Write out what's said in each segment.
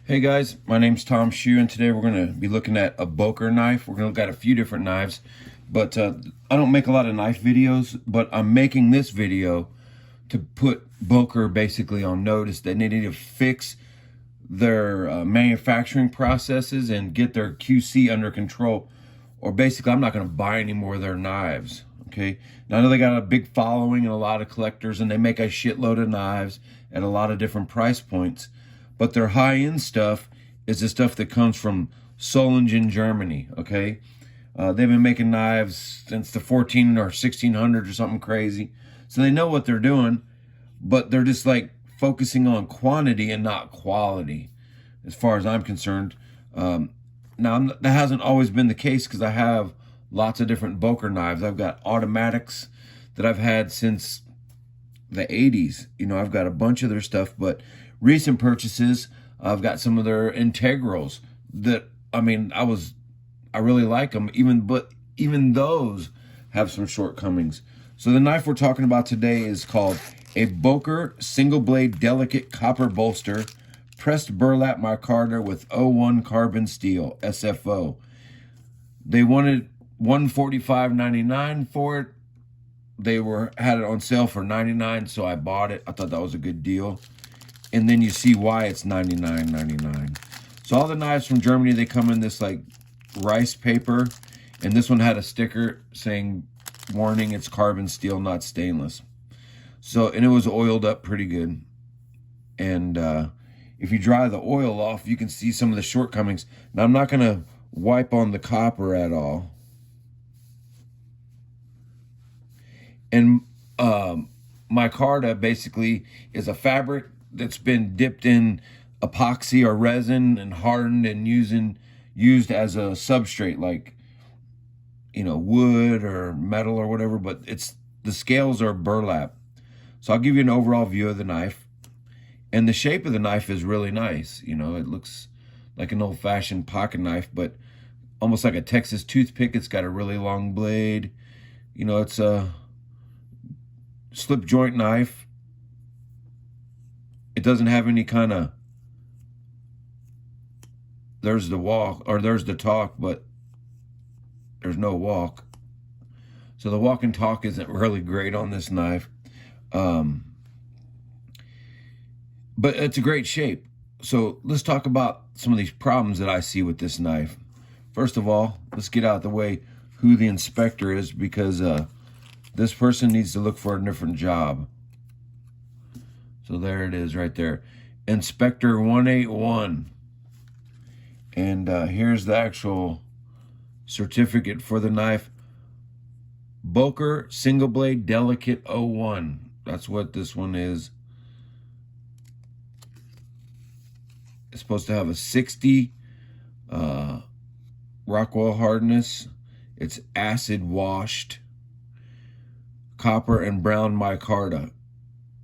Hey guys, my name's Tom Shue, and today we're going to be looking at a Boker knife. We're going to look at a few different knives, but I don't make a lot of knife videos, but I'm making this video to put Boker basically on notice that they need to fix their manufacturing processes and get their QC under control, or basically I'm not going to buy any more of their knives. Okay, now I know they got a big following and a lot of collectors, and they make a shitload of knives at a lot of different price points. But their high-end stuff is the stuff that comes from Solingen, Germany, okay? They've been making knives since the 14 or 1600s or something crazy. So they know what they're doing, but they're just like focusing on quantity and not quality, as far as I'm concerned. Now, that hasn't always been the case because I have lots of different Boker knives. I've got automatics that I've had since the 80s. You know, I've got a bunch of their stuff, but recent purchases, I've got some of their integrals that, I mean, I really like them, but even those have some shortcomings. So the knife we're talking about today is called a Boker single blade delicate copper bolster, pressed burlap micarta with O1 carbon steel, SFO. They wanted $145.99 for it. They had it on sale for $99, so I bought it. I thought that was a good deal. And then you see why it's $99.99. So all the knives from Germany, they come in this like rice paper, and this one had a sticker saying, warning, it's carbon steel, not stainless. So, and it was oiled up pretty good. And if you dry the oil off, you can see some of the shortcomings. Now, I'm not going to wipe on the copper at all. And micarta basically is a fabric that's been dipped in epoxy or resin and hardened and used as a substrate, like, you know, wood or metal or whatever, but the scales are burlap. So I'll give you an overall view of the knife. And the shape of the knife is really nice. You know, it looks like an old-fashioned pocket knife, but almost like a Texas toothpick. It's got a really long blade. You know, it's a slip joint knife. It doesn't have any kind of, there's the walk, or there's the talk, but there's no walk. So the walk and talk isn't really great on this knife. But it's a great shape. So let's talk about some of these problems that I see with this knife. First of all, let's get out of the way who the inspector is, because this person needs to look for a different job. So there it is right there. Inspector 181. And here's the actual certificate for the knife. Boker single blade delicate 01. That's what this one is. It's supposed to have a 60 Rockwell hardness. It's acid washed. Copper and brown micarta.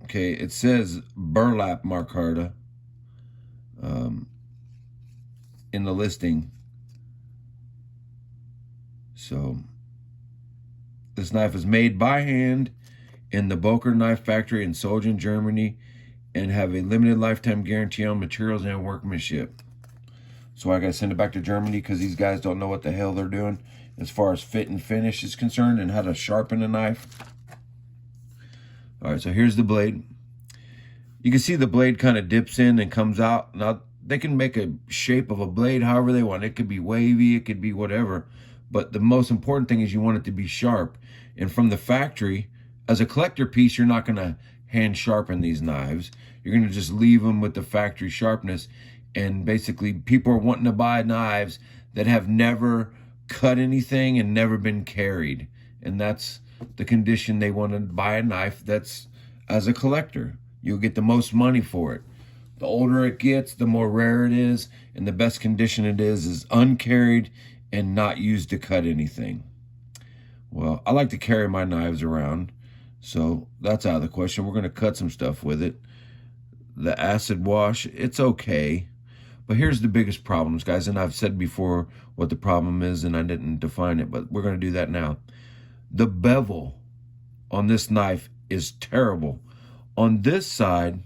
Okay, it says burlap micarta in the listing. So this knife is made by hand in the Boker Knife Factory in Solingen, Germany, and have a limited lifetime guarantee on materials and workmanship. So I gotta send it back to Germany because these guys don't know what the hell they're doing as far as fit and finish is concerned and how to sharpen a knife. All right, so here's the blade. You can see the blade kind of dips in and comes out. Now, they can make a shape of a blade however they want. It could be wavy, it could be whatever. But the most important thing is you want it to be sharp. And from the factory, as a collector piece, you're not going to hand sharpen these knives. You're going to just leave them with the factory sharpness. And basically, people are wanting to buy knives that have never cut anything and never been carried. And that's the condition they want to buy a knife that's, as a collector, you'll get the most money for it. The older it gets, the more rare it is, and the best condition it is uncarried and not used to cut anything. Well, I like to carry my knives around, so that's out of the question. We're going to cut some stuff with it. The acid wash, it's okay. But here's the biggest problems, guys, and I've said before what the problem is, and I didn't define it, but we're going to do that now. The bevel on this knife is terrible. On this side,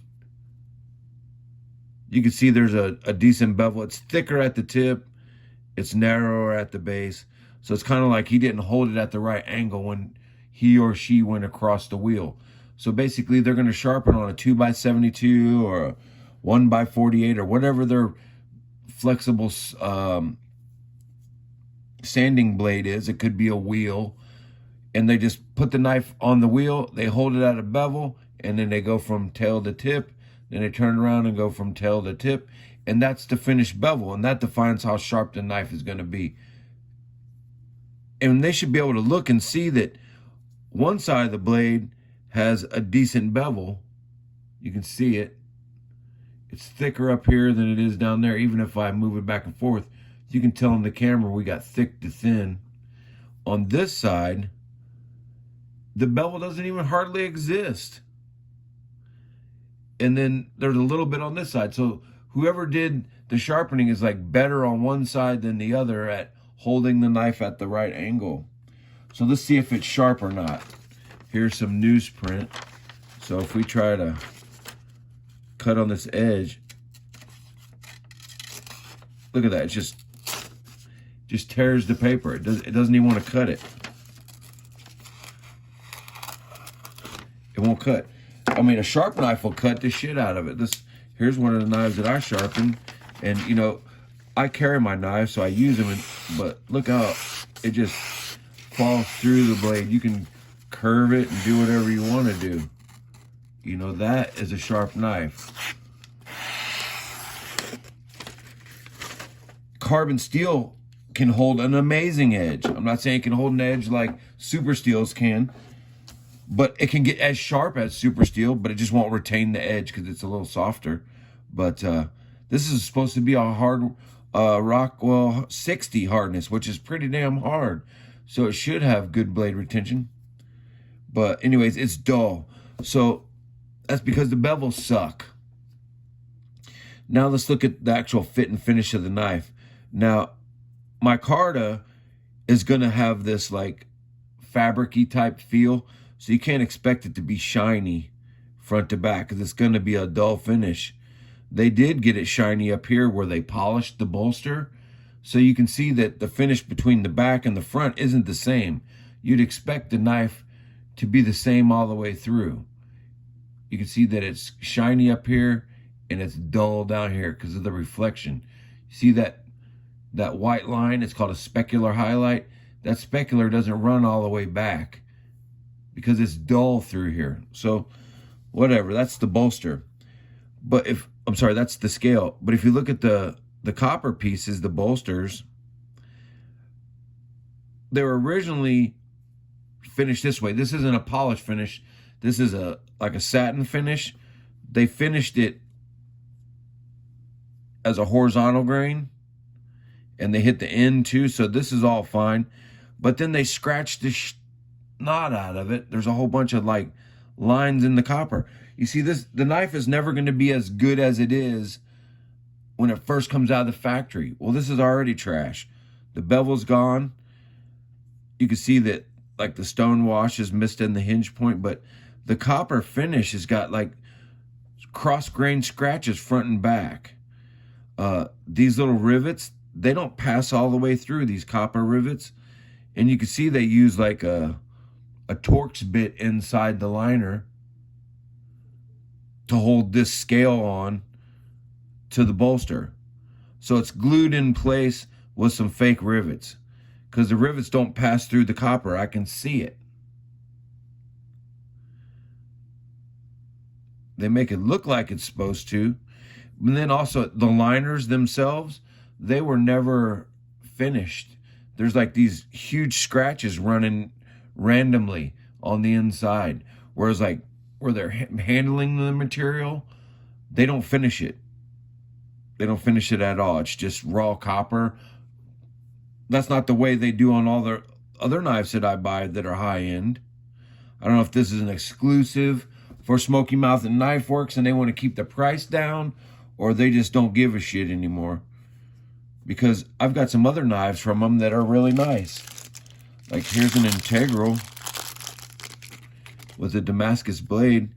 You can see there's a decent bevel. It's thicker at the tip. It's narrower at the base. So it's kind of like he didn't hold it at the right angle when he or she went across the wheel. So basically they're going to sharpen on a 2x72 or a 1x48 or whatever their flexible sanding blade is. It could be a wheel. And they just put the knife on the wheel. They hold it at a bevel. And then they go from tail to tip. Then they turn around and go from tail to tip. And that's the finished bevel. And that defines how sharp the knife is going to be. And they should be able to look and see that one side of the blade has a decent bevel. You can see it. It's thicker up here than it is down there. Even if I move it back and forth, you can tell on the camera we got thick to thin. On this side, the bevel doesn't even hardly exist. And then there's a little bit on this side. So whoever did the sharpening is like better on one side than the other at holding the knife at the right angle. So let's see if it's sharp or not. Here's some newsprint. So if we try to cut on this edge, look at that. It just tears the paper. It doesn't even want to cut it. It won't cut. I mean, a sharp knife will cut the shit out of it. Here's one of the knives that I sharpen, and you know, I carry my knives, so I use them. But look how it just falls through the blade. You can curve it and do whatever you want to do. You know, that is a sharp knife. Carbon steel can hold an amazing edge. I'm not saying it can hold an edge like super steels can, but it can get as sharp as super steel, but it just won't retain the edge because it's a little softer. But this is supposed to be a hard Rockwell 60 hardness, which is pretty damn hard. So it should have good blade retention. But anyways, it's dull. So that's because the bevels suck. Now let's look at the actual fit and finish of the knife. Now, Micarta is going to have this like fabric-y type feel. So you can't expect it to be shiny front to back because it's going to be a dull finish. They did get it shiny up here where they polished the bolster. So you can see that the finish between the back and the front isn't the same. You'd expect the knife to be the same all the way through. You can see that it's shiny up here and it's dull down here because of the reflection. See that white line? It's called a specular highlight. That specular doesn't run all the way back because it's dull through here. So whatever, that's the bolster. But that's the scale. But if you look at the copper pieces, the bolsters, they were originally finished this way. This isn't a polish finish. This is like a satin finish. They finished it as a horizontal grain, and they hit the end too. So this is all fine. But then they scratched the knot out of it. There's a whole bunch of like lines in the copper. You see this, the knife is never going to be as good as it is when it first comes out of the factory. Well, this is already trash. The bevel's gone. You can see that like the stone wash is missed in the hinge point, but the copper finish has got like cross-grained scratches front and back. These little rivets, they don't pass all the way through, these copper rivets. And you can see they use like a Torx bit inside the liner to hold this scale on to the bolster. So it's glued in place with some fake rivets because the rivets don't pass through the copper. I can see it. They make it look like it's supposed to. And then also the liners themselves, they were never finished. There's like these huge scratches running randomly on the inside. Whereas like where they're handling the material, they don't finish it. They don't finish it at all. It's just raw copper. That's not the way they do on all their other knives that I buy that are high end. I don't know if this is an exclusive for Smoky Mouth and Knife Works and they want to keep the price down, or they just don't give a shit anymore. Because I've got some other knives from them that are really nice. Like here's an integral with a Damascus blade,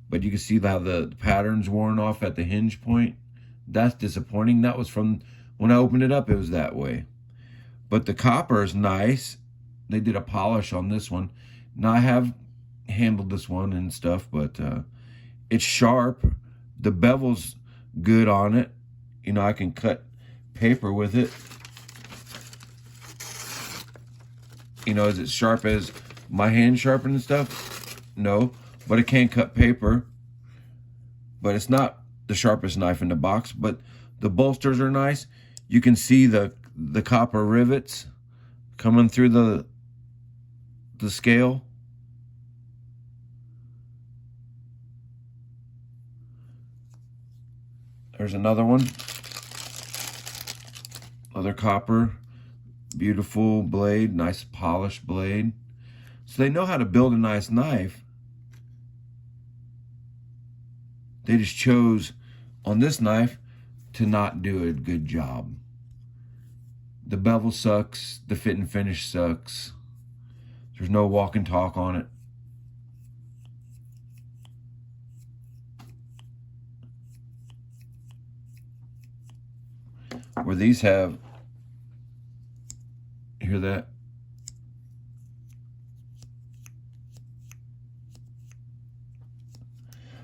but you can see how the pattern's worn off at the hinge point. That's disappointing. That was from when I opened it up, it was that way. But the copper is nice. They did a polish on this one. Now I have handled this one and stuff, but it's sharp. The bevel's good on it. You know, I can cut paper with it. You know, is it sharp as my hand sharpened and stuff? No, but it can cut paper. But it's not the sharpest knife in the box, but the bolsters are nice. You can see the copper rivets coming through the scale. There's another one. Other copper. Beautiful blade. Nice polished blade. So they know how to build a nice knife. They just chose on this knife to not do a good job. The bevel sucks. The fit and finish sucks. There's no walk and talk on it. Where these have, hear that?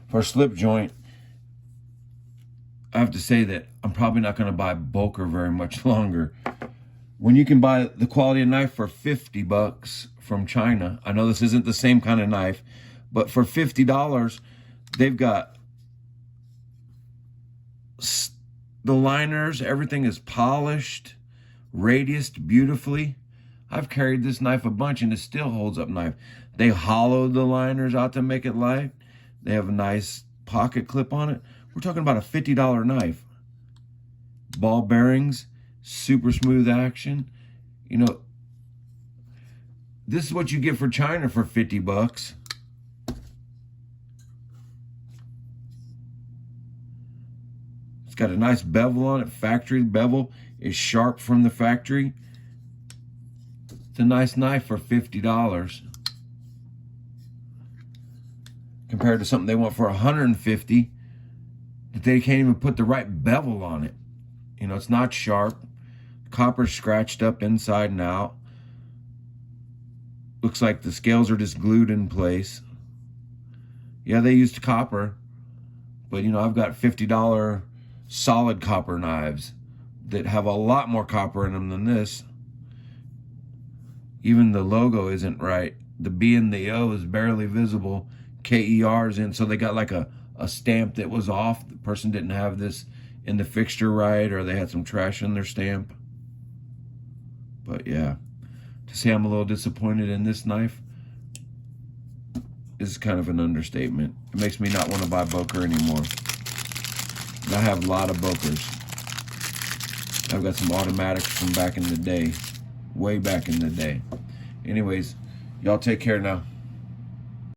For a slip joint, I have to say that I'm probably not going to buy Boker very much longer. When you can buy the quality of knife for 50 bucks from China, I know this isn't the same kind of knife, but for $50, they've got the liners, everything is polished, radiused beautifully. I've carried this knife a bunch and it still holds up knife. They hollowed the liners out to make it light. They have a nice pocket clip on it. We're talking about a $50 knife. Ball bearings, super smooth action. You know, this is what you get for China for 50 bucks. It's got a nice bevel on it. Factory bevel is sharp from the factory. It's a nice knife for $50. Compared to something they want for $150, that they can't even put the right bevel on it. You know, it's not sharp. Copper's scratched up inside and out. Looks like the scales are just glued in place. Yeah, they used copper, but you know, I've got $50 solid copper knives that have a lot more copper in them than this. Even the logo isn't right. The B and the O is barely visible. KER is in, so they got like a stamp that was off. The person didn't have this in the fixture right, or they had some trash in their stamp. But yeah, to say I'm a little disappointed in this knife is kind of an understatement. It makes me not want to buy Boker anymore. And I have a lot of Bokers. I've got some automatics from back in the day, way back in the day. Anyways, y'all take care now.